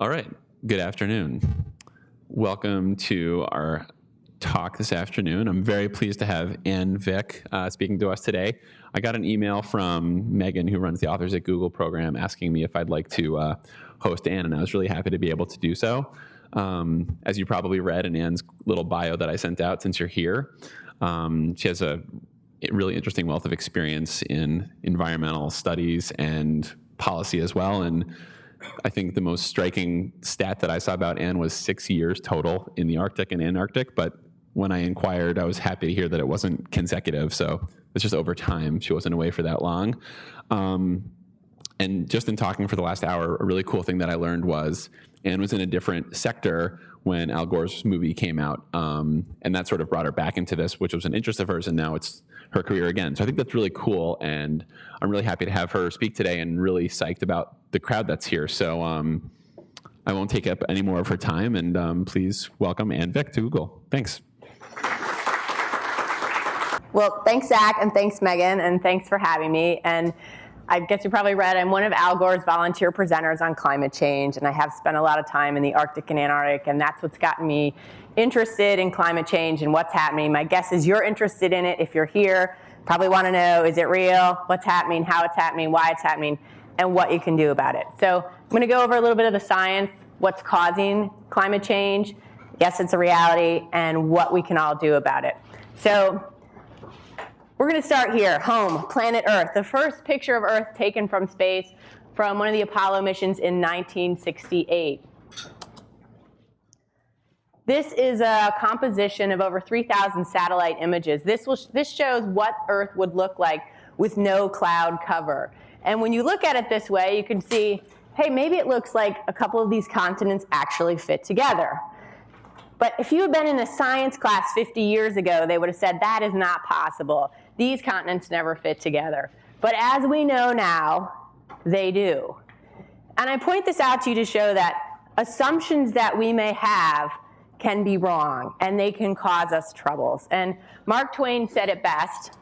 All right, good afternoon. Welcome to our talk this afternoon. I'm very pleased to have Anne Vick speaking to us today. I got an email from Megan, who runs the Authors at Google program, asking me if I'd like to host Anne, and I was really happy to be able to do so. As you probably read in Anne's little bio that I sent out since you're here, she has a really interesting wealth of experience in environmental studies and policy as well. And I think the most striking stat that I saw about Anne was 6 years total in the Arctic and Antarctic. But when I inquired, I was happy to hear that it wasn't consecutive. So it's just over time. She wasn't away for that long. And just in talking for the last hour, a really cool thing that I learned was Anne was in a different sector when Al Gore's movie came out. And that sort of brought her back into this, which was an interest of hers, and now it's her career again. So I think that's really cool, and I'm really happy to have her speak today and really psyched about the crowd that's here. So I won't take up any more of her time, and please welcome Anne Vick to Google. Thanks. Well, thanks, Zach, and thanks, Megan, and thanks for having me. And I guess you probably read I'm one of Al Gore's volunteer presenters on climate change, and I have spent a lot of time in the Arctic and Antarctic, and that's what's gotten me interested in climate change and what's happening. My guess is you're interested in it if you're here. Probably want to know, is it real? What's happening? How it's happening? Why it's happening? And what you can do about it. So I'm going to go over a little bit of the science, what's causing climate change. Yes, it's a reality, and what we can all do about it. So we're going to start here, home, planet Earth. The first picture of Earth taken from space from one of the Apollo missions in 1968. This is a composition of over 3,000 satellite images. This shows what Earth would look like with no cloud cover. And when you look at it this way, you can see, hey, maybe it looks like a couple of these continents actually fit together. But if you had been in a science class 50 years ago, they would have said that is not possible. These continents never fit together. But as we know now, they do. And I point this out to you to show that assumptions that we may have can be wrong, and they can cause us troubles. And Mark Twain said it best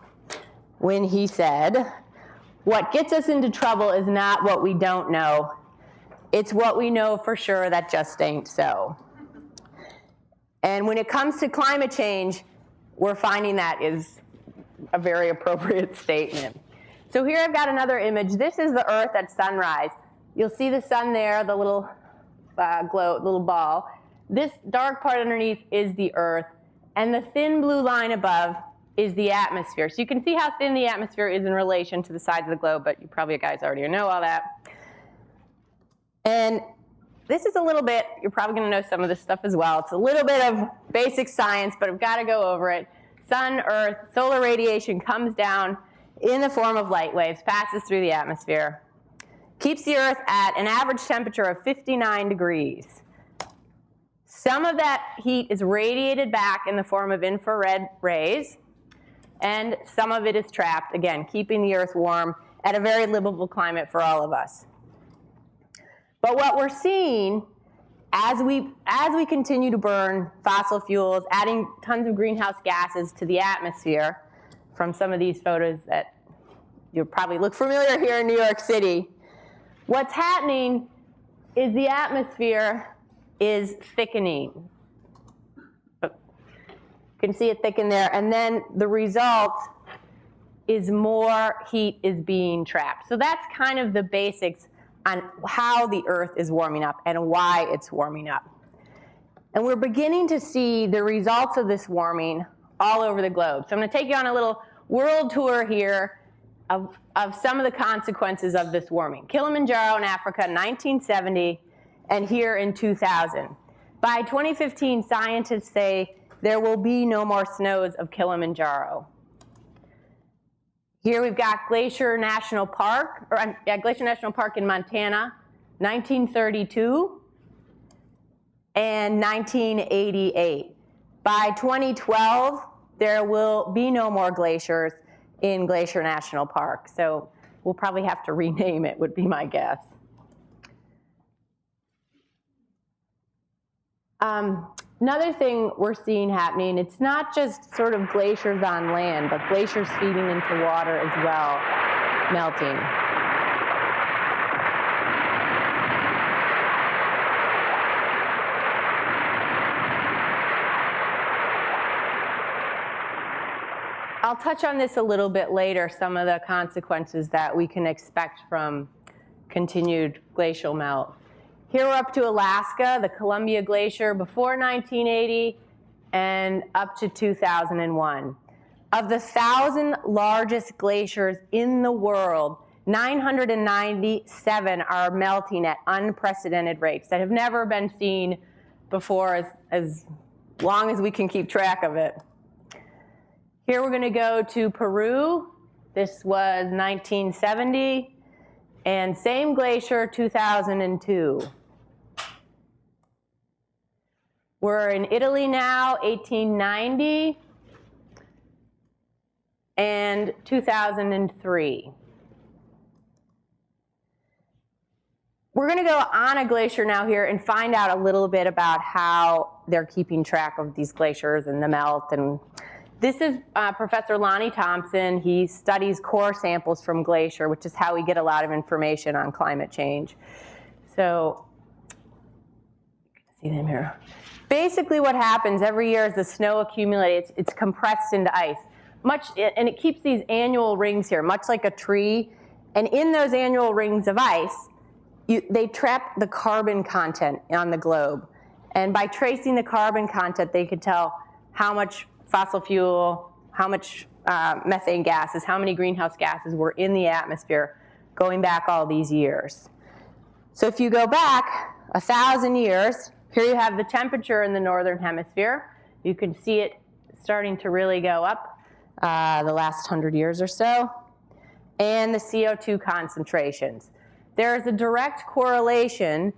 when he said, "What gets us into trouble is not what we don't know. It's what we know for sure that just ain't so." And when it comes to climate change, we're finding that is a very appropriate statement. So here I've got another image. This is the Earth at sunrise. You'll see the sun there, the little little ball. This dark part underneath is the Earth, and the thin blue line above is the atmosphere. So you can see how thin the atmosphere is in relation to the size of the globe, but you probably guys already know all that. And this is a little bit, you're probably going to know some of this stuff as well. It's a little bit of basic science, but I've got to go over it. Sun, Earth, solar radiation comes down in the form of light waves, passes through the atmosphere, keeps the Earth at an average temperature of 59 degrees. Some of that heat is radiated back in the form of infrared rays, and some of it is trapped, again, keeping the Earth warm at a very livable climate for all of us. But what we're seeing as we continue to burn fossil fuels, adding tons of greenhouse gases to the atmosphere, from some of these photos that you probably look familiar here in New York City, what's happening is the atmosphere is thickening. You can see it thicken there, and then the result is more heat is being trapped. So that's kind of the basics on how the Earth is warming up and why it's warming up. And we're beginning to see the results of this warming all over the globe. So I'm going to take you on a little world tour here of some of the consequences of this warming. Kilimanjaro in Africa, 1970, and here in 2000. By 2015, scientists say there will be no more snows of Kilimanjaro. Here we've got Glacier National Park, Glacier National Park in Montana, 1932 and 1988. By 2012, there will be no more glaciers in Glacier National Park. So we'll probably have to rename it, would be my guess. Another thing we're seeing happening, it's not just sort of glaciers on land, but glaciers feeding into water as well, melting. I'll touch on this a little bit later, some of the consequences that we can expect from continued glacial melt. Here we're up to Alaska, the Columbia Glacier before 1980 and up to 2001. Of the 1,000 largest glaciers in the world, 997 are melting at unprecedented rates that have never been seen before as long as we can keep track of it. Here we're going to go to Peru. This was 1970, and same glacier, 2002. We're in Italy now, 1890, and 2003. We're going to go on a glacier now here and find out a little bit about how they're keeping track of these glaciers and the melt. And this is Professor Lonnie Thompson. He studies core samples from glacier, which is how we get a lot of information on climate change. So, you can see them here. Basically what happens every year as the snow accumulates, it's compressed into ice. And it keeps these annual rings here, much like a tree. And in those annual rings of ice, they trap the carbon content on the globe. And by tracing the carbon content, they could tell how much fossil fuel, how much methane gases, how many greenhouse gases were in the atmosphere going back all these years. So if you go back 1,000 years, here you have the temperature in the northern hemisphere. You can see it starting to really go up the last 100 years or so. And the CO2 concentrations. There is a direct correlation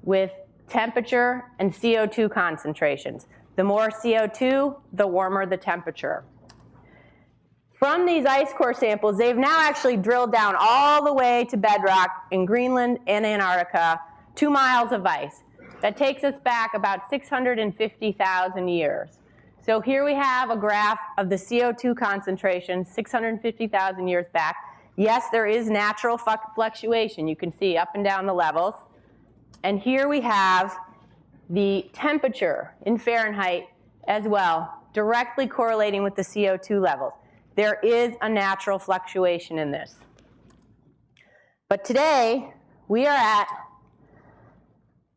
with temperature and CO2 concentrations. The more CO2, the warmer the temperature. From these ice core samples, they've now actually drilled down all the way to bedrock in Greenland and Antarctica, 2 miles of ice. That takes us back about 650,000 years. So here we have a graph of the CO2 concentration 650,000 years back. Yes, there is natural fluctuation. You can see up and down the levels. And here we have the temperature in Fahrenheit as well, directly correlating with the CO2 levels. There is a natural fluctuation in this. But today, we are at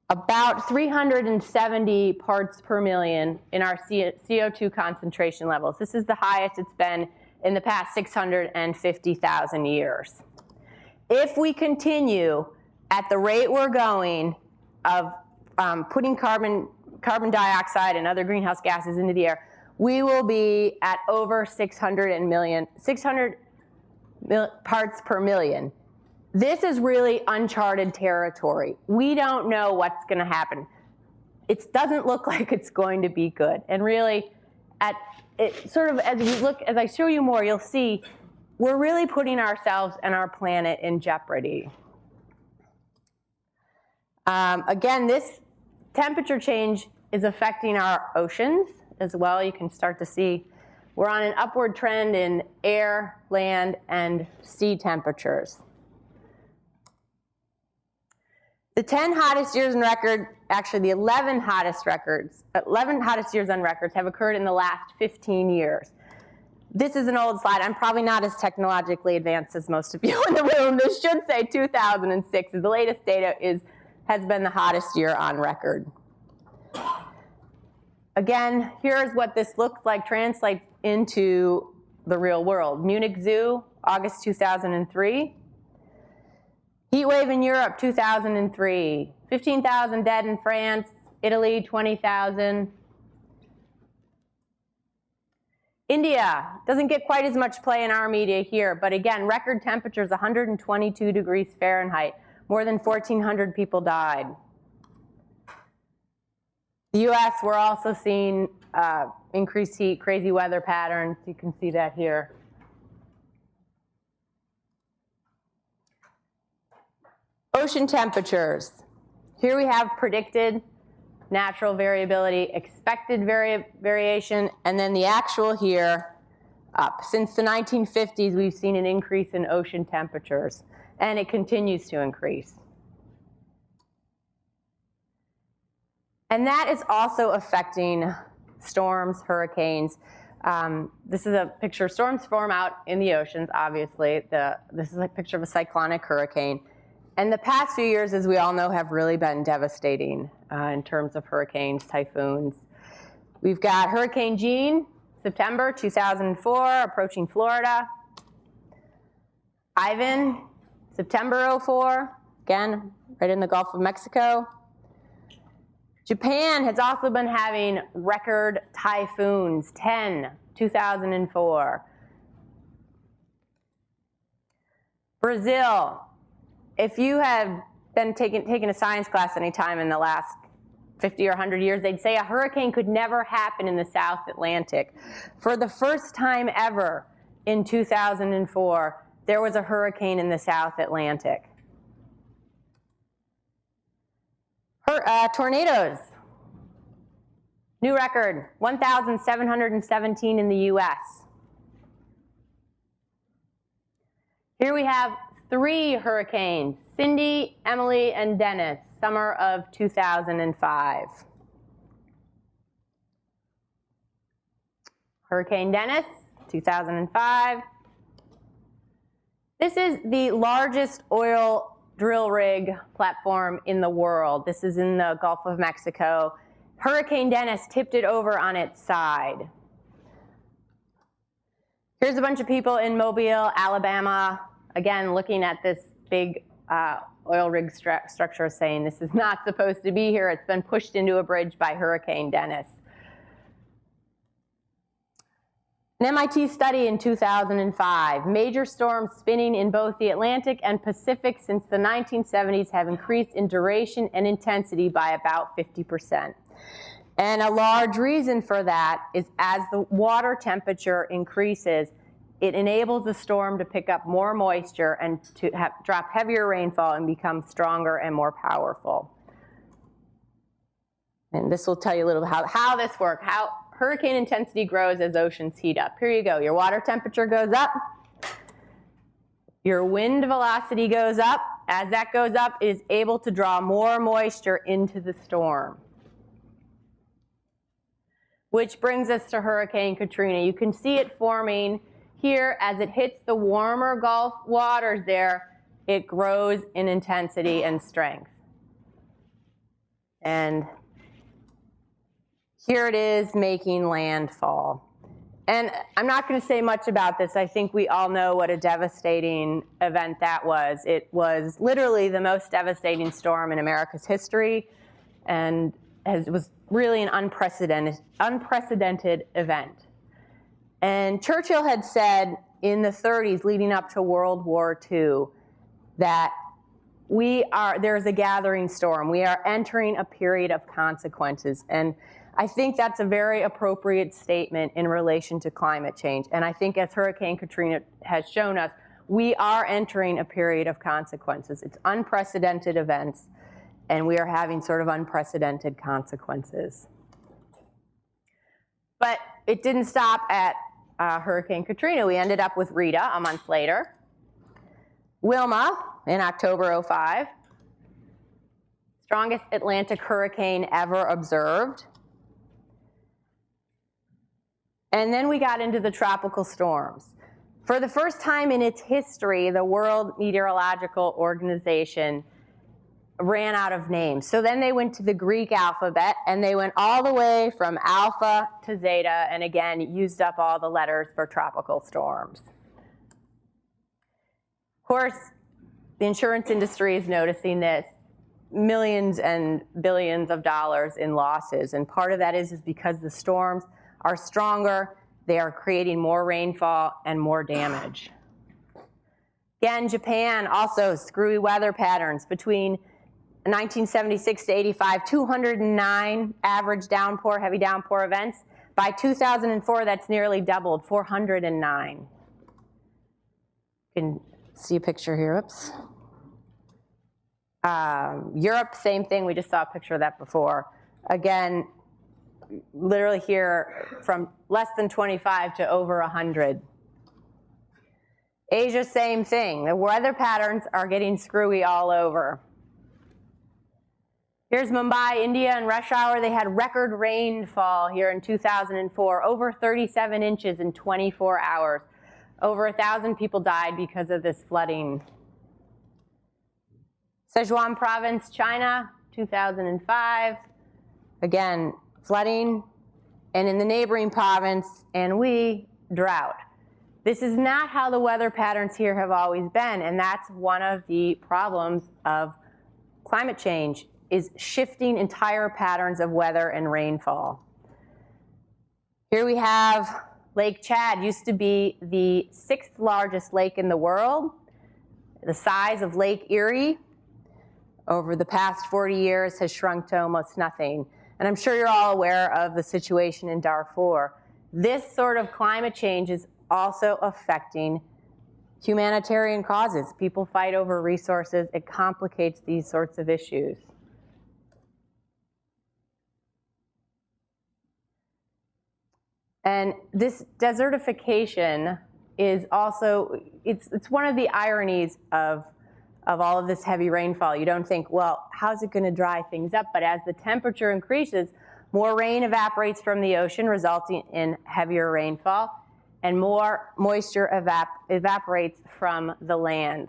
about 370 parts per million in our CO2 concentration levels. This is the highest it's been in the past 650,000 years. If we continue at the rate we're going of putting carbon dioxide and other greenhouse gases into the air, we will be at over 600 parts per million. This is really uncharted territory. We don't know what's going to happen. It doesn't look like it's going to be good. And really, as I show you more, you'll see we're really putting ourselves and our planet in jeopardy. Again, this temperature change is affecting our oceans as well. You can start to see we're on an upward trend in air, land, and sea temperatures. The 10 hottest years on record, actually the 11 hottest years on records have occurred in the last 15 years. This is an old slide. I'm probably not as technologically advanced as most of you in the room. This should say 2006. The latest data has been the hottest year on record. Again, here's what this looks like, translates into the real world. Munich Zoo, August 2003. Heat wave in Europe, 2003. 15,000 dead in France. Italy, 20,000. India doesn't get quite as much play in our media here, but again, record temperatures, 122 degrees Fahrenheit. More than 1,400 people died. The US, we're also seeing increased heat, crazy weather patterns. You can see that here. Ocean temperatures. Here we have predicted natural variability, expected variation, and then the actual here up. Since the 1950s, we've seen an increase in ocean temperatures, and it continues to increase. And that is also affecting storms, hurricanes. This is a picture. Storms form out in the oceans, obviously. This is a picture of a cyclonic hurricane. And the past few years, as we all know, have really been devastating in terms of hurricanes, typhoons. We've got Hurricane Jeanne, September 2004, approaching Florida. Ivan, September 04, again, right in the Gulf of Mexico. Japan has also been having record typhoons, 10, 2004. Brazil, if you have been taking a science class any time in the last 50 or 100 years, they'd say a hurricane could never happen in the South Atlantic. For the first time ever in 2004, there was a hurricane in the South Atlantic. Tornadoes. New record, 1,717 in the US. Here we have 3 hurricanes, Cindy, Emily, and Dennis, summer of 2005. Hurricane Dennis, 2005. This is the largest oil drill rig platform in the world. This is in the Gulf of Mexico. Hurricane Dennis tipped it over on its side. Here's a bunch of people in Mobile, Alabama, again, looking at this big oil rig structure saying this is not supposed to be here. It's been pushed into a bridge by Hurricane Dennis. An MIT study in 2005, major storms spinning in both the Atlantic and Pacific since the 1970s have increased in duration and intensity by about 50%. And a large reason for that is as the water temperature increases, it enables the storm to pick up more moisture and to drop heavier rainfall and become stronger and more powerful. And this will tell you a little bit how this works, how hurricane intensity grows as oceans heat up. Here you go. Your water temperature goes up. Your wind velocity goes up. As that goes up, it is able to draw more moisture into the storm. Which brings us to Hurricane Katrina. You can see it forming here as it hits the warmer Gulf waters there. It grows in intensity and strength. And here it is making landfall. And I'm not going to say much about this. I think we all know what a devastating event that was. It was literally the most devastating storm in America's history, and it was really an unprecedented event. And Churchill had said in the 30s, leading up to World War II, that there's a gathering storm. We are entering a period of consequences. And I think that's a very appropriate statement in relation to climate change. And I think as Hurricane Katrina has shown us, we are entering a period of consequences. It's unprecedented events, and we are having sort of unprecedented consequences. But it didn't stop at Hurricane Katrina. We ended up with Rita a month later. Wilma in October 05. Strongest Atlantic hurricane ever observed. And then we got into the tropical storms. For the first time in its history, the World Meteorological Organization ran out of names. So then they went to the Greek alphabet, and they went all the way from alpha to zeta, and again, used up all the letters for tropical storms. Of course, the insurance industry is noticing this. Millions and billions of dollars in losses, and part of that is because the storms are stronger, they are creating more rainfall and more damage. Again, Japan, also screwy weather patterns. Between 1976 to 85, 209 average downpour, heavy downpour events. By 2004, that's nearly doubled, 409. You can see a picture here, oops. Europe, same thing, we just saw a picture of that before. Again, literally here from less than 25 to over 100. Asia, same thing. The weather patterns are getting screwy all over. Here's Mumbai, India, in rush hour. They had record rainfall here in 2004, over 37 inches in 24 hours. Over 1,000 people died because of this flooding. Sichuan province, China, 2005. Again, flooding. And in the neighboring province, Anhui, drought. This is not how the weather patterns here have always been, and that's one of the problems of climate change, is shifting entire patterns of weather and rainfall. Here we have Lake Chad, used to be the 6th largest lake in the world, the size of Lake Erie. Over the past 40 years has shrunk to almost nothing. And I'm sure you're all aware of the situation in Darfur. This sort of climate change is also affecting humanitarian causes. People fight over resources. It complicates these sorts of issues. And this desertification is also, it's one of the ironies of all of this heavy rainfall. You don't think, well, how's it going to dry things up? But as the temperature increases, more rain evaporates from the ocean, resulting in heavier rainfall, and more moisture evaporates from the land.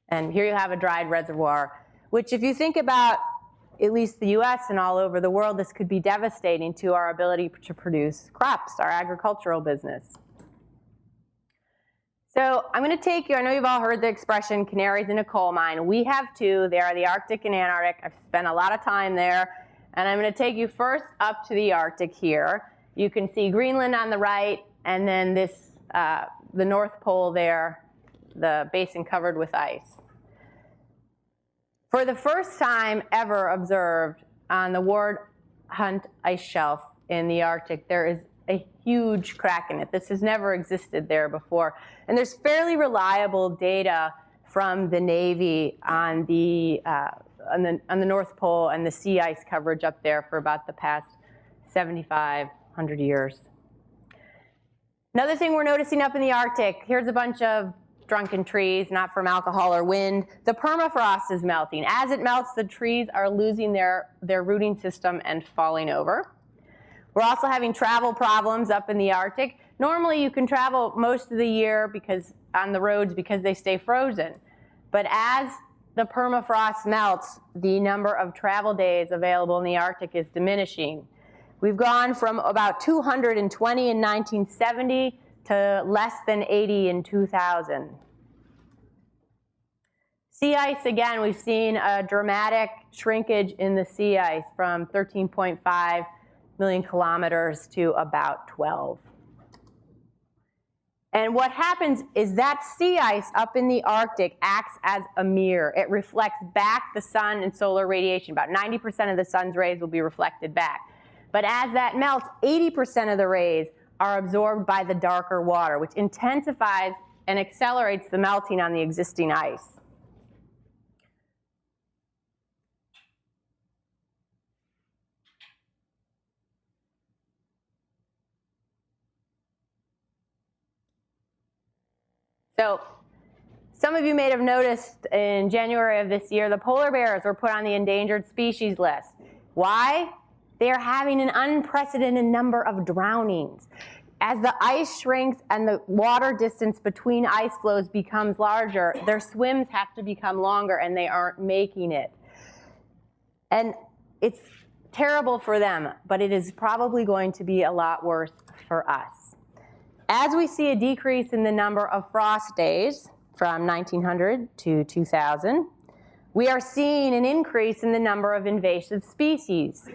And here you have a dried reservoir, which if you think about at least the US and all over the world, this could be devastating to our ability to produce crops, our agricultural business. So I'm going to take you, I know you've all heard the expression canaries in a coal mine. We have two. They are the Arctic and Antarctic. I've spent a lot of time there. And I'm going to take you first up to the Arctic here. You can see Greenland on the right, and then this, the North Pole there, the basin covered with ice. For the first time ever observed on the Ward Hunt ice shelf in the Arctic, there is a huge crack in it. This has never existed there before. And there's fairly reliable data from the Navy on the North Pole and the sea ice coverage up there for about the past 7,500 years. Another thing we're noticing up in the Arctic, here's a bunch of drunken trees, not from alcohol or wind. The permafrost is melting. As it melts, the trees are losing their rooting system and falling over. We're also having travel problems up in the Arctic. Normally you can travel most of the year because on the roads because they stay frozen. But as the permafrost melts, the number of travel days available in the Arctic is diminishing. We've gone from about 220 in 1970 to less than 80 in 2000. Sea ice, again, we've seen a dramatic shrinkage in the sea ice from 13.5 million kilometers to about 12. And what happens is that sea ice up in the Arctic acts as a mirror. It reflects back the sun and solar radiation. About 90% of the sun's rays will be reflected back. But as that melts, 80% of the rays are absorbed by the darker water, which intensifies and accelerates the melting on the existing ice. So some of you may have noticed in January of this year, the polar bears were put on the endangered species list. Why? They are having an unprecedented number of drownings. As the ice shrinks and the water distance between ice flows becomes larger, their swims have to become longer and they aren't making it. And it's terrible for them, but it is probably going to be a lot worse for us. As we see a decrease in the number of frost days from 1900 to 2000, we are seeing an increase in the number of invasive species.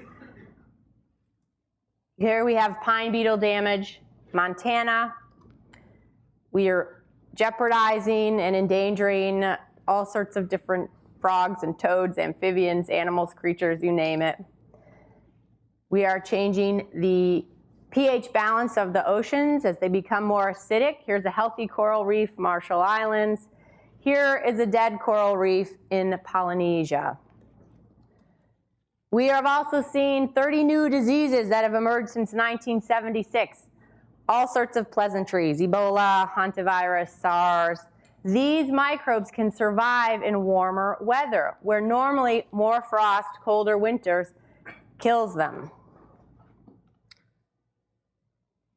Here we have pine beetle damage, Montana. We are jeopardizing and endangering all sorts of different frogs and toads, amphibians, animals, creatures, you name it. We are changing the pH balance of the oceans as they become more acidic. Here's a healthy coral reef, Marshall Islands. Here is a dead coral reef in Polynesia. We have also seen 30 new diseases that have emerged since 1976. All sorts of pleasantries, Ebola, hantavirus, SARS, these microbes can survive in warmer weather, where normally more frost, colder winters kills them.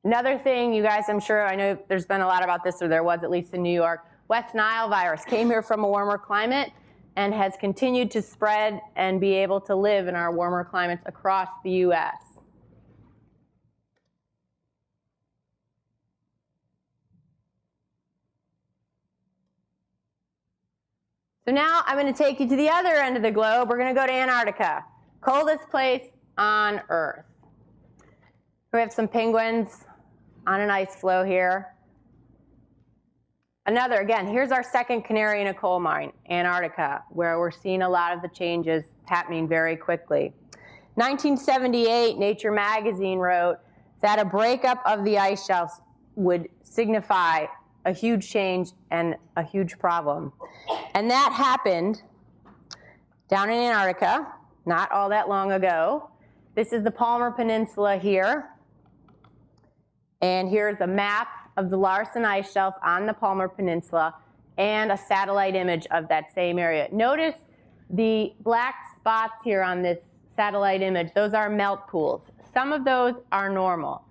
Another thing, you guys, I'm sure, I know there's been a lot about this, or there was at least in New York. West Nile virus came here from a warmer climate and has continued to spread and be able to live in our warmer climates across the US. So now I'm going to take you to the other end of the globe. We're going to go to Antarctica, coldest place on Earth. We have some penguins on an ice floe here. Another, again, here's our second canary in a coal mine, Antarctica, where we're seeing a lot of the changes happening very quickly. 1978, Nature magazine wrote that a breakup of the ice shelves would signify a huge change and a huge problem. And that happened down in Antarctica, not all that long ago. This is the Palmer Peninsula here. And here's a map of the Larsen Ice Shelf on the Palmer Peninsula and a satellite image of that same area. Notice the black spots here on this satellite image. Those are melt pools. Some of those are normal,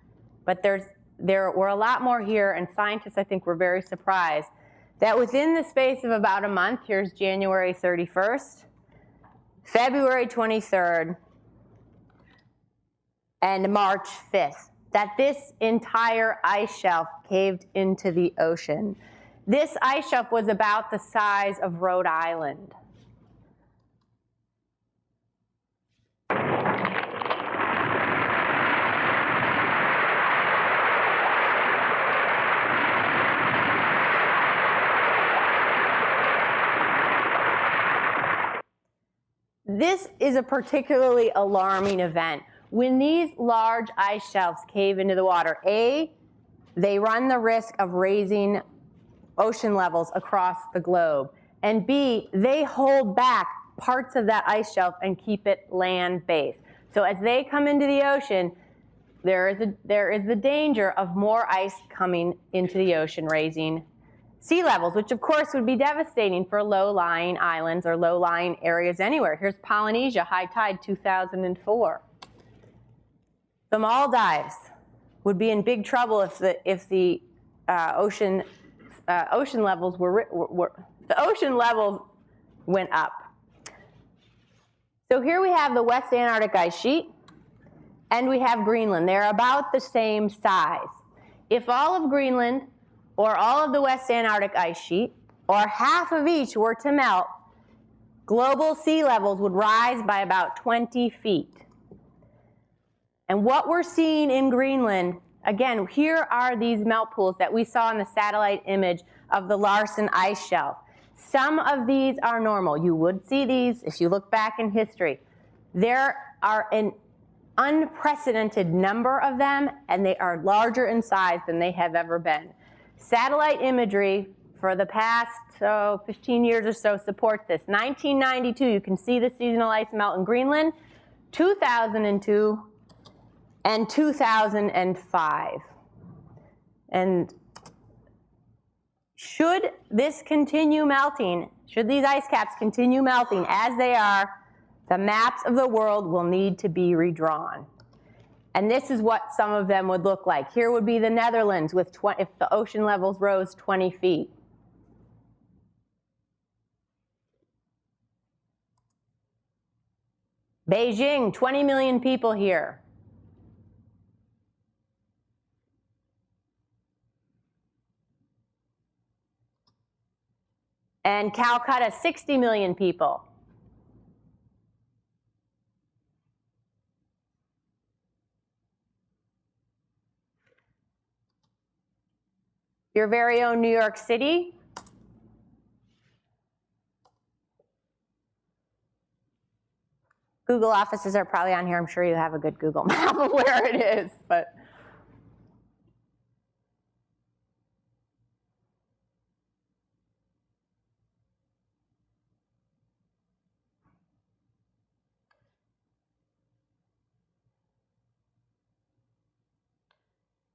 but there were a lot more here, and scientists, I think, were very surprised that within the space of about a month, here's January 31st, February 23rd, and March 5th, that this entire ice shelf caved into the ocean. This ice shelf was about the size of Rhode Island. This is a particularly alarming event. When these large ice shelves cave into the water, A, they run the risk of raising ocean levels across the globe, and B, they hold back parts of that ice shelf and keep it land-based. So as they come into the ocean, there is the danger of more ice coming into the ocean, raising sea levels, which of course would be devastating for low-lying islands or low-lying areas anywhere. Here's Polynesia, high tide 2004. The Maldives would be in big trouble if the ocean levels went up. So here we have the West Antarctic ice sheet, and we have Greenland. They're about the same size. If all of Greenland or all of the West Antarctic ice sheet, or half of each were to melt, global sea levels would rise by about 20 feet. And what we're seeing in Greenland, again, here are these melt pools that we saw in the satellite image of the Larsen Ice Shelf. Some of these are normal. You would see these if you look back in history. There are an unprecedented number of them, and they are larger in size than they have ever been. Satellite imagery for the past 15 years or so supports this. 1992, you can see the seasonal ice melt in Greenland. 2002 and 2005. And should this continue melting, should these ice caps continue melting as they are, the maps of the world will need to be redrawn. And this is what some of them would look like. Here would be the Netherlands with if the ocean levels rose 20 feet. Beijing, 20 million people here. And Calcutta, 60 million people. Your very own New York City. Google offices are probably on here. I'm sure you have a good Google map of where it is, but.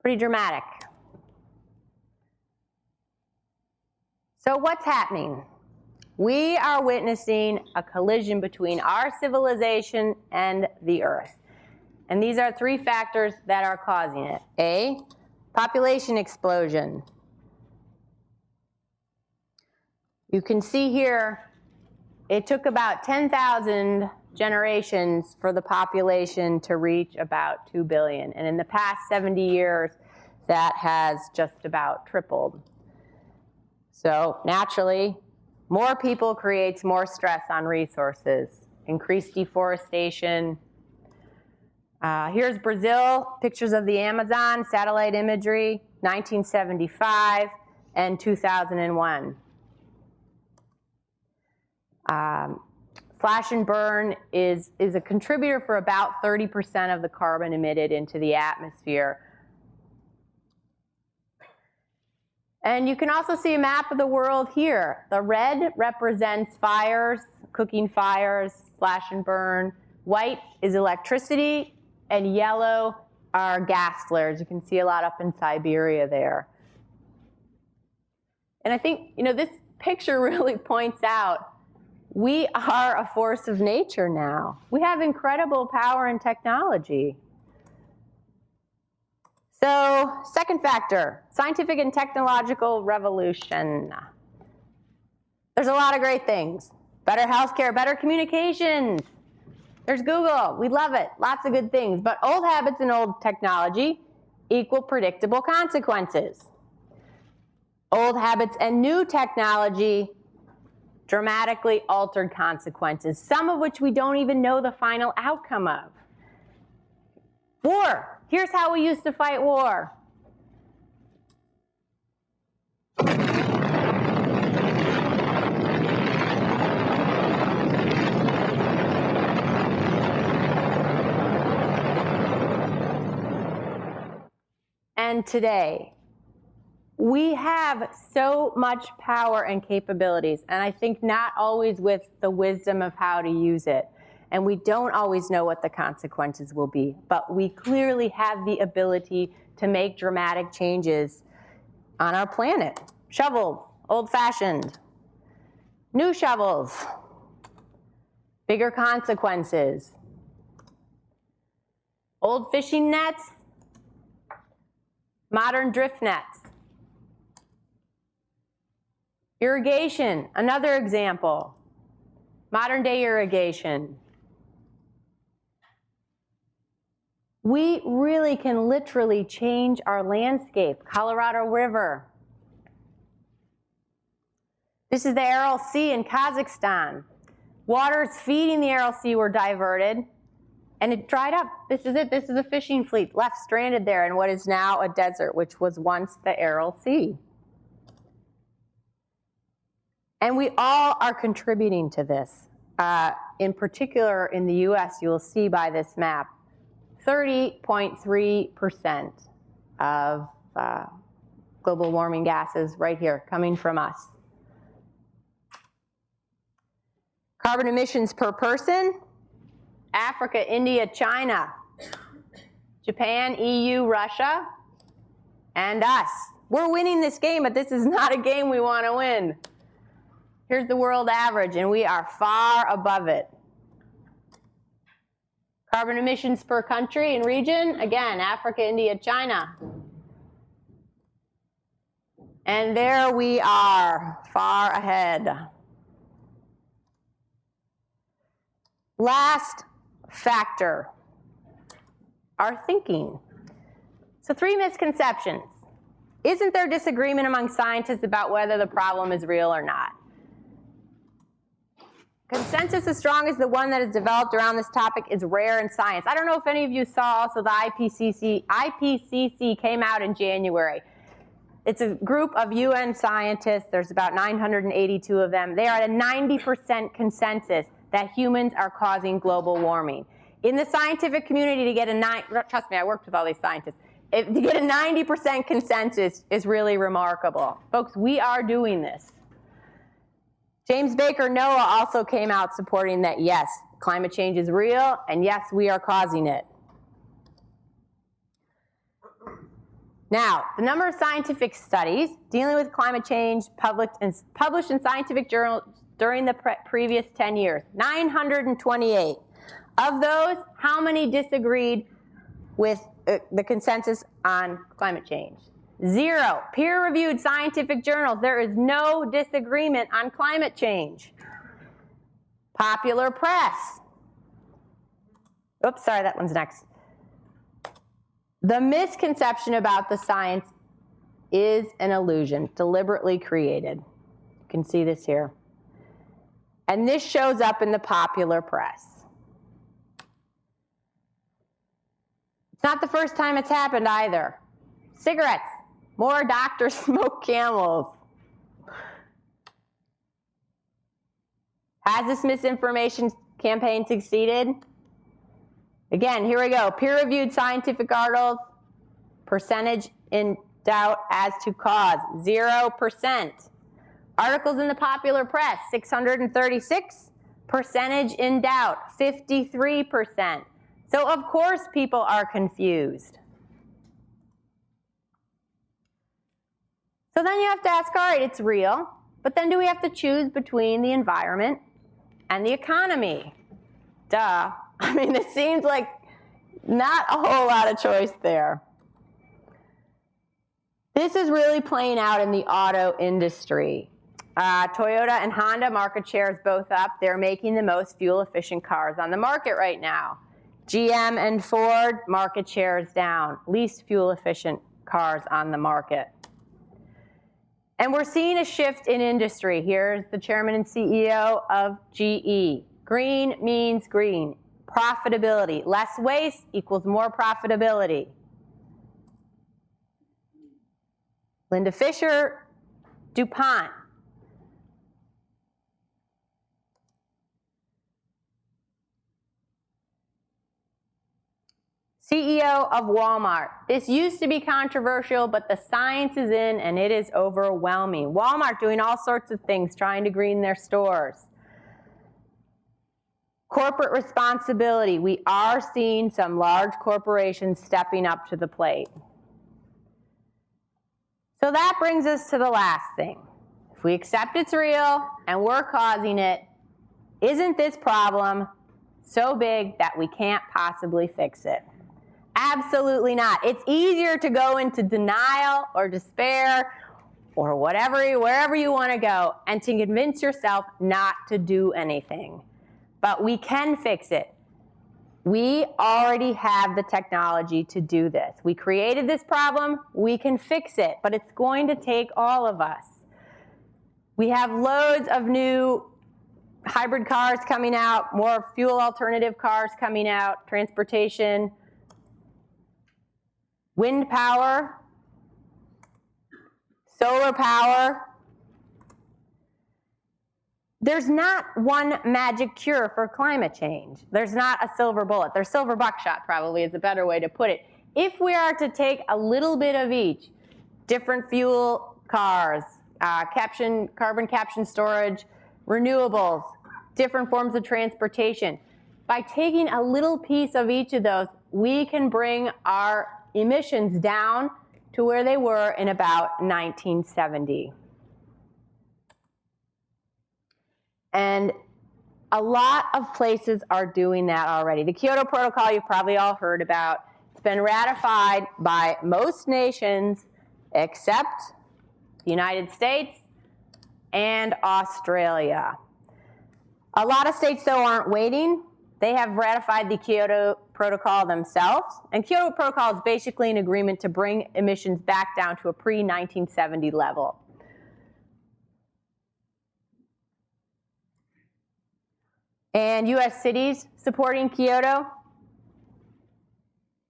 Pretty dramatic. So what's happening? We are witnessing a collision between our civilization and the Earth. And these are three factors that are causing it. A, population explosion. You can see here, it took about 10,000 generations for the population to reach about 2 billion. And in the past 70 years, that has just about tripled. So naturally, more people creates more stress on resources, increased deforestation. Here's Brazil, pictures of the Amazon, satellite imagery, 1975 and 2001. Slash and burn is a contributor for about 30% of the carbon emitted into the atmosphere. And you can also see a map of the world here. The red represents fires, cooking fires, slash and burn. White is electricity, and yellow are gas flares. You can see a lot up in Siberia there. And I think, this picture really points out we are a force of nature now. We have incredible power and technology. So, second factor, scientific and technological revolution. There's a lot of great things. Better healthcare, better communications. There's Google, we love it, lots of good things. But old habits and old technology equal predictable consequences. Old habits and new technology, dramatically altered consequences, some of which we don't even know the final outcome of. War. Here's how we used to fight war. And today, we have so much power and capabilities, and I think not always with the wisdom of how to use it. And we don't always know what the consequences will be, but we clearly have the ability to make dramatic changes on our planet. Shovels, old-fashioned. New shovels, bigger consequences. Old fishing nets, modern drift nets. Irrigation, another example. Modern day irrigation. We really can literally change our landscape. Colorado River. This is the Aral Sea in Kazakhstan. Waters feeding the Aral Sea were diverted, and it dried up. This is it. This is a fishing fleet left stranded there in what is now a desert, which was once the Aral Sea. And we all are contributing to this. In particular, in the US, you will see by this map, 30.3% of global warming gases right here coming from us. Carbon emissions per person, Africa, India, China, Japan, EU, Russia, and us. We're winning this game, but this is not a game we want to win. Here's the world average, and we are far above it. Carbon emissions per country and region, again, Africa, India, China. And there we are, far ahead. Last factor, our thinking. So 3 misconceptions. Isn't there disagreement among scientists about whether the problem is real or not? Consensus as strong as the one that is developed around this topic is rare in science. I don't know if any of you saw also the IPCC came out in January. It's a group of UN scientists. There's about 982 of them. They are at a 90% consensus that humans are causing global warming. In the scientific community, to get trust me, I worked with all these scientists. To get a 90% consensus is really remarkable. Folks, we are doing this. James Baker Noah also came out supporting that, yes, climate change is real, and yes, we are causing it. Now, the number of scientific studies dealing with climate change published in scientific journals during the previous 10 years, 928. Of those, how many disagreed with the consensus on climate change? 0. Peer-reviewed scientific journals, there is no disagreement on climate change. Popular press. Oops, sorry, that one's next. The misconception about the science is an illusion, deliberately created. You can see this here. And this shows up in the popular press. It's not the first time it's happened either. Cigarettes. More doctors smoke Camels. Has this misinformation campaign succeeded? Again, here we go. Peer-reviewed scientific articles, percentage in doubt as to cause, 0%. Articles in the popular press, 636, percentage in doubt, 53%. So of course people are confused. So then you have to ask, all right, it's real, but then do we have to choose between the environment and the economy? Duh. I mean, it seems like not a whole lot of choice there. This is really playing out in the auto industry. Toyota and Honda market shares both up. They're making the most fuel-efficient cars on the market right now. GM and Ford, market shares down. Least fuel-efficient cars on the market. And we're seeing a shift in industry. Here's the chairman and CEO of GE. Green means green. Profitability. Less waste equals more profitability. Linda Fisher, DuPont. CEO of Walmart. This used to be controversial, but the science is in and it is overwhelming. Walmart doing all sorts of things, trying to green their stores. Corporate responsibility. We are seeing some large corporations stepping up to the plate. So that brings us to the last thing. If we accept it's real and we're causing it, isn't this problem so big that we can't possibly fix it? Absolutely not. It's easier to go into denial or despair or wherever you want to go and to convince yourself not to do anything. But we can fix it. We already have the technology to do this. We created this problem, we can fix it, but it's going to take all of us. We have loads of new hybrid cars coming out, more fuel alternative cars coming out, transportation, wind power, solar power. There's not one magic cure for climate change. There's not a silver bullet. There's silver buckshot probably is a better way to put it. If we are to take a little bit of each, different fuel cars, carbon capture storage, renewables, different forms of transportation, by taking a little piece of each of those, we can bring our emissions down to where they were in about 1970. And a lot of places are doing that already. The Kyoto Protocol you've probably all heard about. It's been ratified by most nations except the United States and Australia. A lot of states, though, aren't waiting. They have ratified the Kyoto Protocol themselves. And Kyoto Protocol is basically an agreement to bring emissions back down to a pre-1970 level. And US cities supporting Kyoto.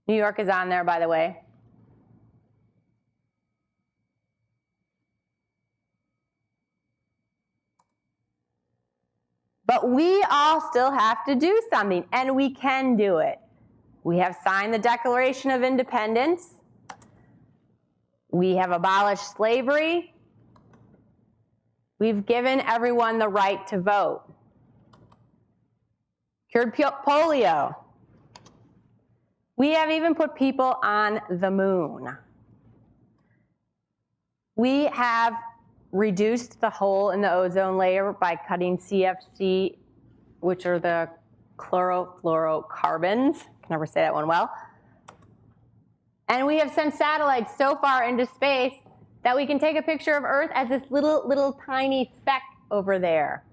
New York is on there, by the way. But we all still have to do something, and we can do it. We have signed the Declaration of Independence. We have abolished slavery. We've given everyone the right to vote. Cured polio. We have even put people on the moon. We have reduced the hole in the ozone layer by cutting CFC, which are the chlorofluorocarbons. Can never say that one well. And we have sent satellites so far into space that we can take a picture of Earth as this little tiny speck over there.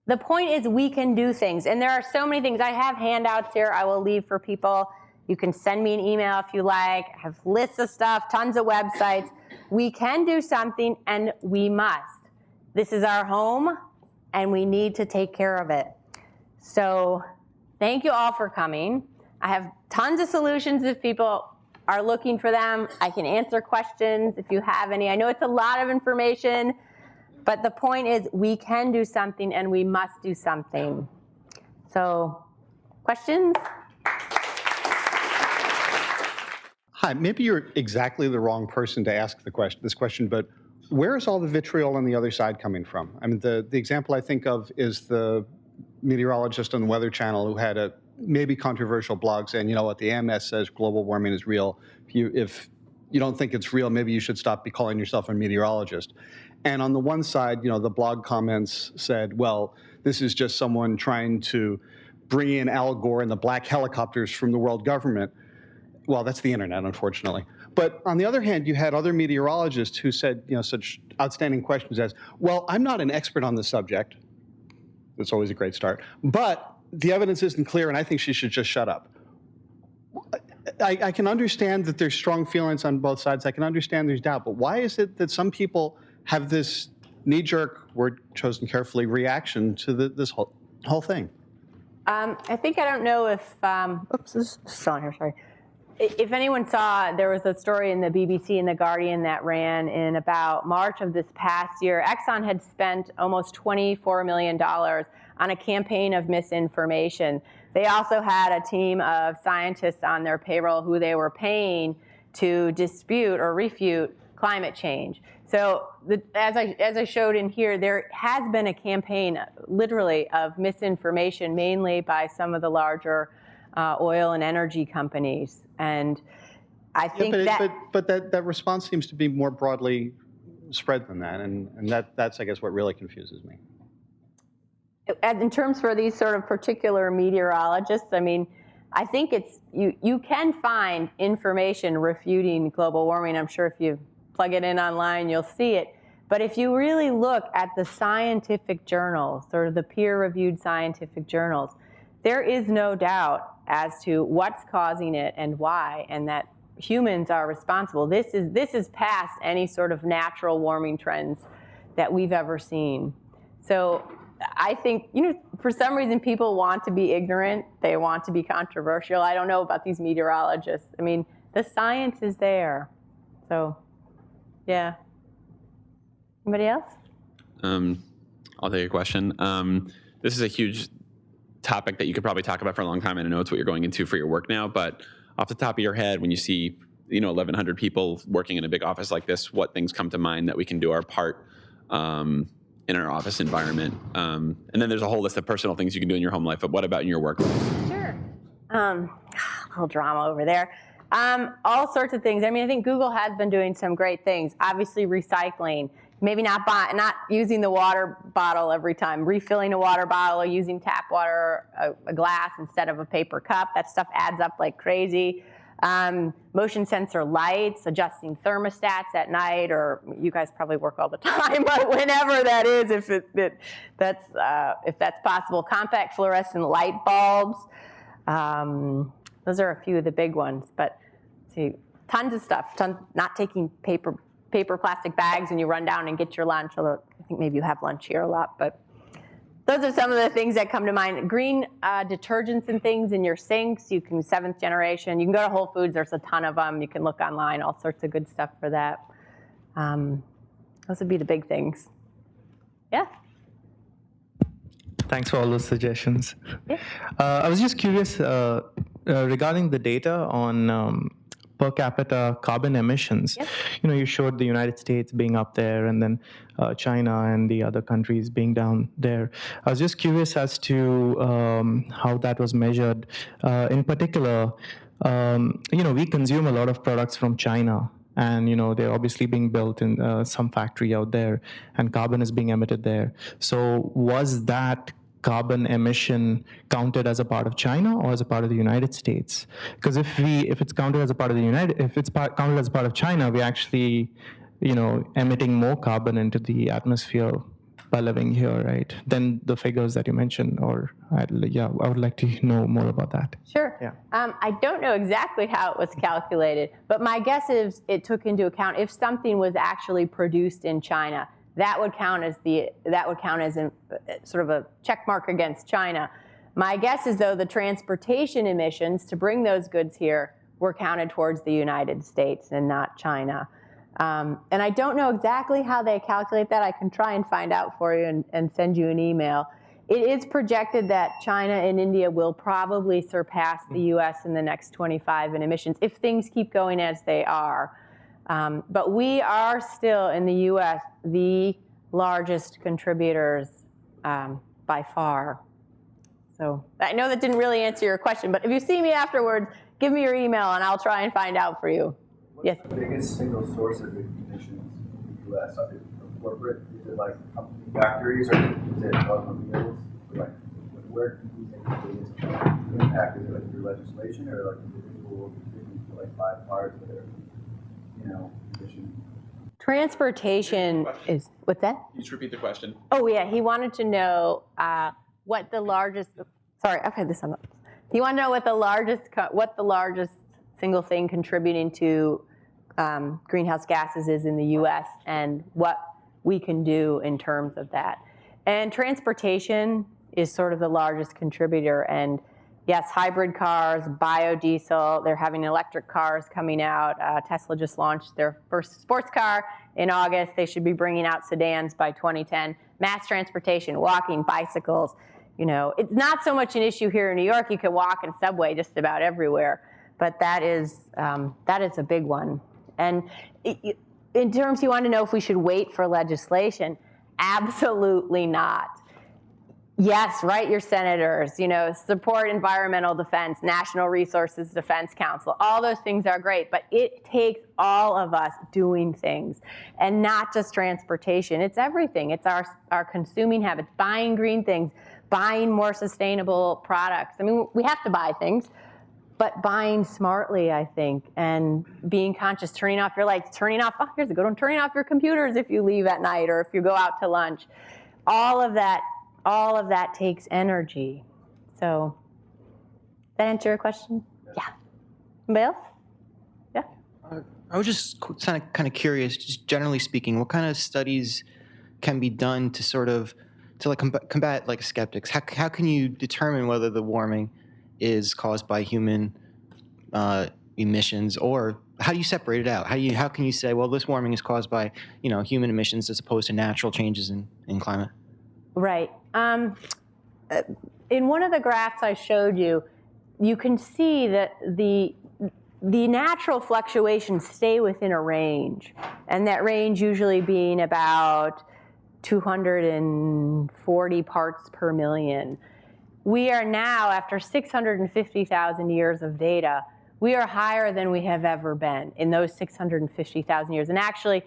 The point is we can do things, and there are so many things. I have handouts here I will leave for people. You can send me an email if you like. I have lists of stuff, tons of websites. We can do something, and we must. This is our home, and we need to take care of it. So thank you all for coming. I have tons of solutions if people are looking for them. I can answer questions if you have any. I know it's a lot of information, but the point is we can do something and we must do something. So, questions? Hi, maybe you're exactly the wrong person to ask this question, but where is all the vitriol on the other side coming from? I mean, the example I think of is the meteorologist on the Weather Channel who had a maybe controversial blog saying, you know what, the AMS says global warming is real. If you don't think it's real, maybe you should stop calling yourself a meteorologist. And on the one side, the blog comments said, well, this is just someone trying to bring in Al Gore and the black helicopters from the world government. Well, that's the internet, unfortunately. But on the other hand, you had other meteorologists who said, such outstanding questions as, well, I'm not an expert on the subject. That's always a great start. But the evidence isn't clear, and I think she should just shut up. I can understand that there's strong feelings on both sides. I can understand there's doubt. But why is it that some people have this knee-jerk, word chosen carefully, reaction to this whole thing? I don't know if, oops, this is still on here, sorry. If anyone saw, there was a story in the BBC and the Guardian that ran in about March of this past year. Exxon had spent almost $24 million on a campaign of misinformation. They also had a team of scientists on their payroll who they were paying to dispute or refute climate change. So as I showed in here, there has been a campaign literally of misinformation, mainly by some of the larger oil and energy companies. And I think but that response seems to be more broadly spread than that, and that's I guess what really confuses me. In terms for these sort of particular meteorologists, I mean, I think it's you can find information refuting global warming. I'm sure if you plug it in online, you'll see it. But if you really look at the scientific journals, sort of the peer-reviewed scientific journals, there is no doubt as to what's causing it and why, and that humans are responsible. This is past any sort of natural warming trends that we've ever seen. So I think, for some reason people want to be ignorant. They want to be controversial. I don't know about these meteorologists. I mean, the science is there. So, yeah. Anybody else? I'll take a question. This is a huge topic that you could probably talk about for a long time, and I know it's what you're going into for your work now, but off the top of your head, when you see 1,100 people working in a big office like this, what things come to mind that we can do our part in our office environment? And then there's a whole list of personal things you can do in your home life, but what about in your work life? Sure. A little drama over there. All sorts of things. I mean, I think Google has been doing some great things. Obviously, recycling. Maybe not using the water bottle every time, refilling a water bottle or using tap water, a glass instead of a paper cup. That stuff adds up like crazy. Motion sensor lights, adjusting thermostats at night, or you guys probably work all the time, but whenever that is, if that's possible. Compact fluorescent light bulbs. Those are a few of the big ones, but see, tons of stuff. Not taking paper plastic bags when you run down and get your lunch, although I think maybe you have lunch here a lot, but those are some of the things that come to mind. Green detergents and things in your sinks. You can, 7th generation. You can go to Whole Foods, there's a ton of them. You can look online, all sorts of good stuff for that. Those would be the big things. Yeah? Thanks for all those suggestions. Yeah. I was just curious regarding the data on per capita carbon emissions. Yep. You showed the United States being up there, and then China and the other countries being down there. I was just curious as to how that was measured. In particular, we consume a lot of products from China, and they're obviously being built in some factory out there, and carbon is being emitted there. So was that carbon emission counted as a part of China or as a part of the United States? Because if it's counted as a part of counted as a part of China, we're actually emitting more carbon into the atmosphere by living here, right? Than the figures that you mentioned, I would like to know more about that. Sure. Yeah. I don't know exactly how it was calculated, but my guess is it took into account if something was actually produced in China, that would count as sort of a check mark against China. My guess is, though, the transportation emissions to bring those goods here were counted towards the United States and not China. And I don't know exactly how they calculate that. I can try and find out for you and send you an email. It is projected that China and India will probably surpass the US in the next 25 in emissions if things keep going as they are. But we are still, in the US, the largest contributors by far. So I know that didn't really answer your question, but if you see me afterwards, give me your email and I'll try and find out for you. Yes. What's the biggest single source of emissions in the U.S.? Is it corporate? Is it like company factories, or is it automobiles? Like, where do you think the biggest impact is? It like through legislation, or like individual decisions to like buy cars that are, emission? Transportation is what's that? Can you just repeat the question? Oh yeah, he wanted to know what the largest. Sorry, I've had this on. He wanted to know what the largest single thing contributing to greenhouse gases is in the U.S. and what we can do in terms of that. And transportation is sort of the largest contributor. And yes, hybrid cars, biodiesel, they're having electric cars coming out. Tesla just launched their first sports car in August. They should be bringing out sedans by 2010. Mass transportation, walking, bicycles. It's not so much an issue here in New York. You can walk in subway just about everywhere. But that is a big one. And in terms, you want to know if we should wait for legislation? Absolutely not. Yes, write your senators, support environmental defense, National Resources Defense Council. All those things are great, but it takes all of us doing things, and not just transportation. It's everything. It's our consuming habits, buying green things, buying more sustainable products. I mean, we have to buy things, but buying smartly, I think, and being conscious, turning off your lights, turning off your computers if you leave at night or if you go out to lunch. All of that takes energy. So, that answer your question? Yeah. Anybody else? Yeah. I was just kind of curious, just generally speaking, what kind of studies can be done to combat like skeptics? How can you determine whether the warming is caused by human emissions, or how do you separate it out? How can you say, well, this warming is caused by human emissions as opposed to natural changes in climate? Right. In one of the graphs I showed you, you can see that the natural fluctuations stay within a range, and that range usually being about 240 parts per million. We are now, after 650,000 years of data, we are higher than we have ever been in those 650,000 years. And actually,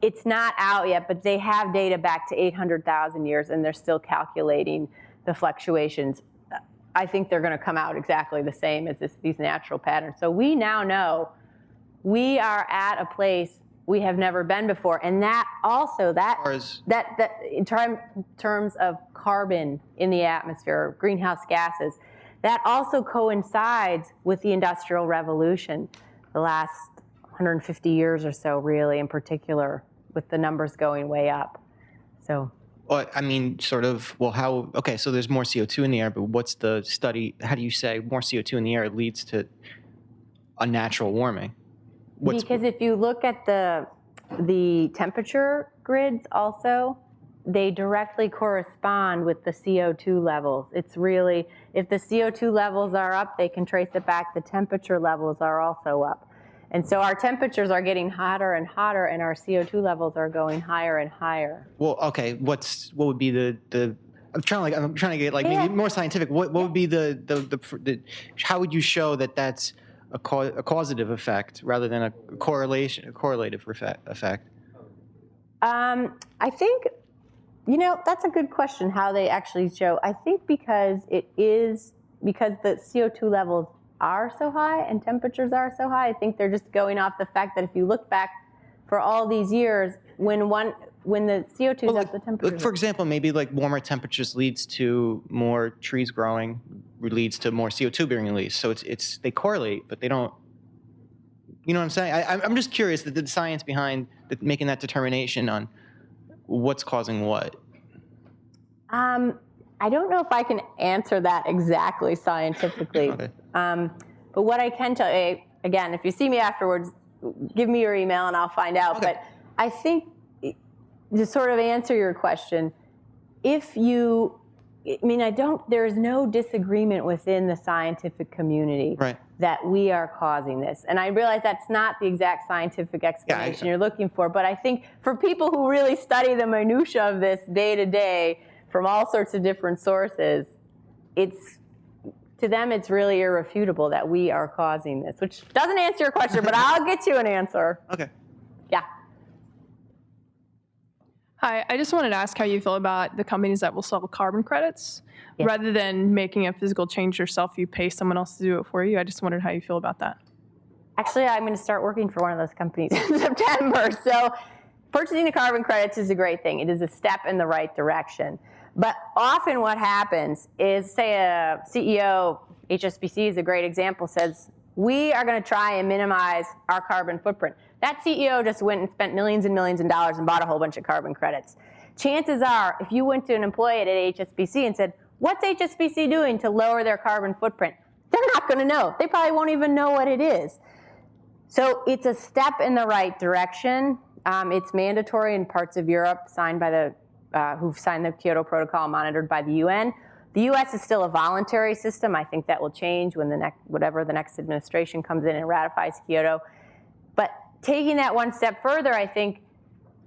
it's not out yet, but they have data back to 800,000 years, and they're still calculating the fluctuations. I think they're going to come out exactly the same as these natural patterns. So we now know we are at a place we have never been before, and that also that in terms of carbon in the atmosphere, greenhouse gases, that also coincides with the Industrial Revolution, the last 150 years or so, really, in particular, with the numbers going way up. So. Well, I mean, so there's more CO2 in the air, but what's the study? How do you say more CO2 in the air leads to a natural warming? Because if you look at the temperature grids also, they directly correspond with the CO2 levels. It's really, if the CO2 levels are up, they can trace it back. The temperature levels are also up. And so our temperatures are getting hotter and hotter, and our CO2 levels are going higher and higher. Well, okay, what would be the I'm trying to get maybe more scientific. What would be the how would you show that that's a causative effect rather than a correlative effect? I think, that's a good question, how they actually show. I think because the CO2 levels are so high and temperatures are so high, I think they're just going off the fact that if you look back for all these years, when the CO2 is up, the temperature. For example, maybe like warmer temperatures leads to more trees growing, leads to more CO2 being released. So they correlate, but they don't. You know what I'm saying? I'm just curious the science behind making that determination on what's causing what. I don't know if I can answer that exactly scientifically. Okay. But what I can tell you, again, if you see me afterwards, give me your email and I'll find out. Okay. But I think to sort of answer your question, there is no disagreement within the scientific community that we are causing this. And I realize that's not the exact scientific explanation you're looking for, but I think for people who really study the minutia of this day to day from all sorts of different sources, to them it's really irrefutable that we are causing this, which doesn't answer your question, but I'll get you an answer. Okay. Yeah. Hi, I just wanted to ask how you feel about the companies that will sell carbon credits. Yeah. Rather than making a physical change yourself, you pay someone else to do it for you. I just wondered how you feel about that. Actually, I'm going to start working for one of those companies in September. So purchasing the carbon credits is a great thing. It is a step in the right direction. But often what happens is, say a CEO, HSBC is a great example, says, we are going to try and minimize our carbon footprint. That CEO just went and spent millions and millions of dollars and bought a whole bunch of carbon credits. Chances are, if you went to an employee at HSBC and said, what's HSBC doing to lower their carbon footprint? They're not going to know. They probably won't even know what it is. So it's a step in the right direction. It's mandatory in parts of Europe, signed by who've signed the Kyoto Protocol, monitored by the UN. The US is still a voluntary system. I think that will change when whatever the next administration comes in and ratifies Kyoto. But taking that one step further, I think,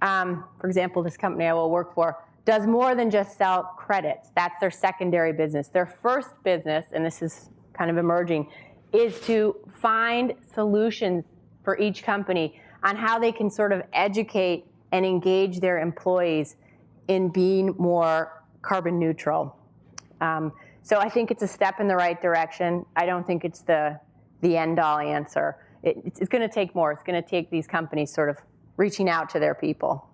for example, this company I will work for does more than just sell credits. That's their secondary business. Their first business, and this is kind of emerging, is to find solutions for each company on how they can sort of educate and engage their employees in being more carbon neutral. So I think it's a step in the right direction. I don't think it's the end-all answer. It's going to take more. It's going to take these companies sort of reaching out to their people.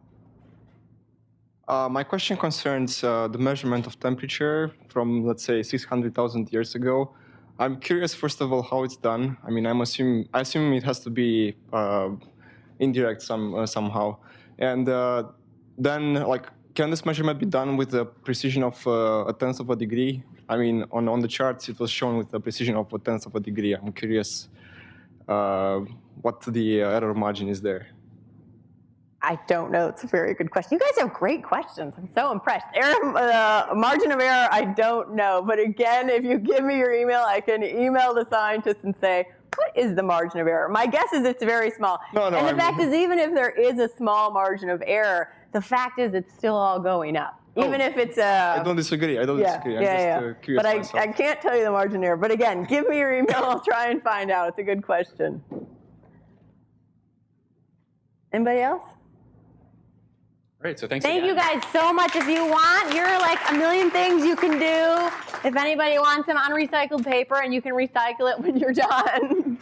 My question concerns the measurement of temperature from, let's say, 600,000 years ago. I'm curious, first of all, how it's done. I mean, I assume it has to be indirect somehow. And then, like, can this measurement be done with the precision of a tenth of a degree? I mean, on the charts, it was shown with the precision of a tenth of a degree. I'm curious what the error margin is there. I don't know. It's a very good question. You guys have great questions. I'm so impressed. Margin of error, I don't know. But again, if you give me your email, I can email the scientist and say, what is the margin of error? My guess is it's very small. And the fact is, even if there is a small margin of error, the fact is it's still all going up. Even if it's a... I don't disagree. I'm just curious But myself. I can't tell you the margin of error. But again, give me your email. I'll try and find out. It's a good question. Anybody else? Great, so thanks Thank again. you guys so much. If you want, here are like a million things you can do. If anybody wants some unrecycled paper, and you can recycle it when you're done.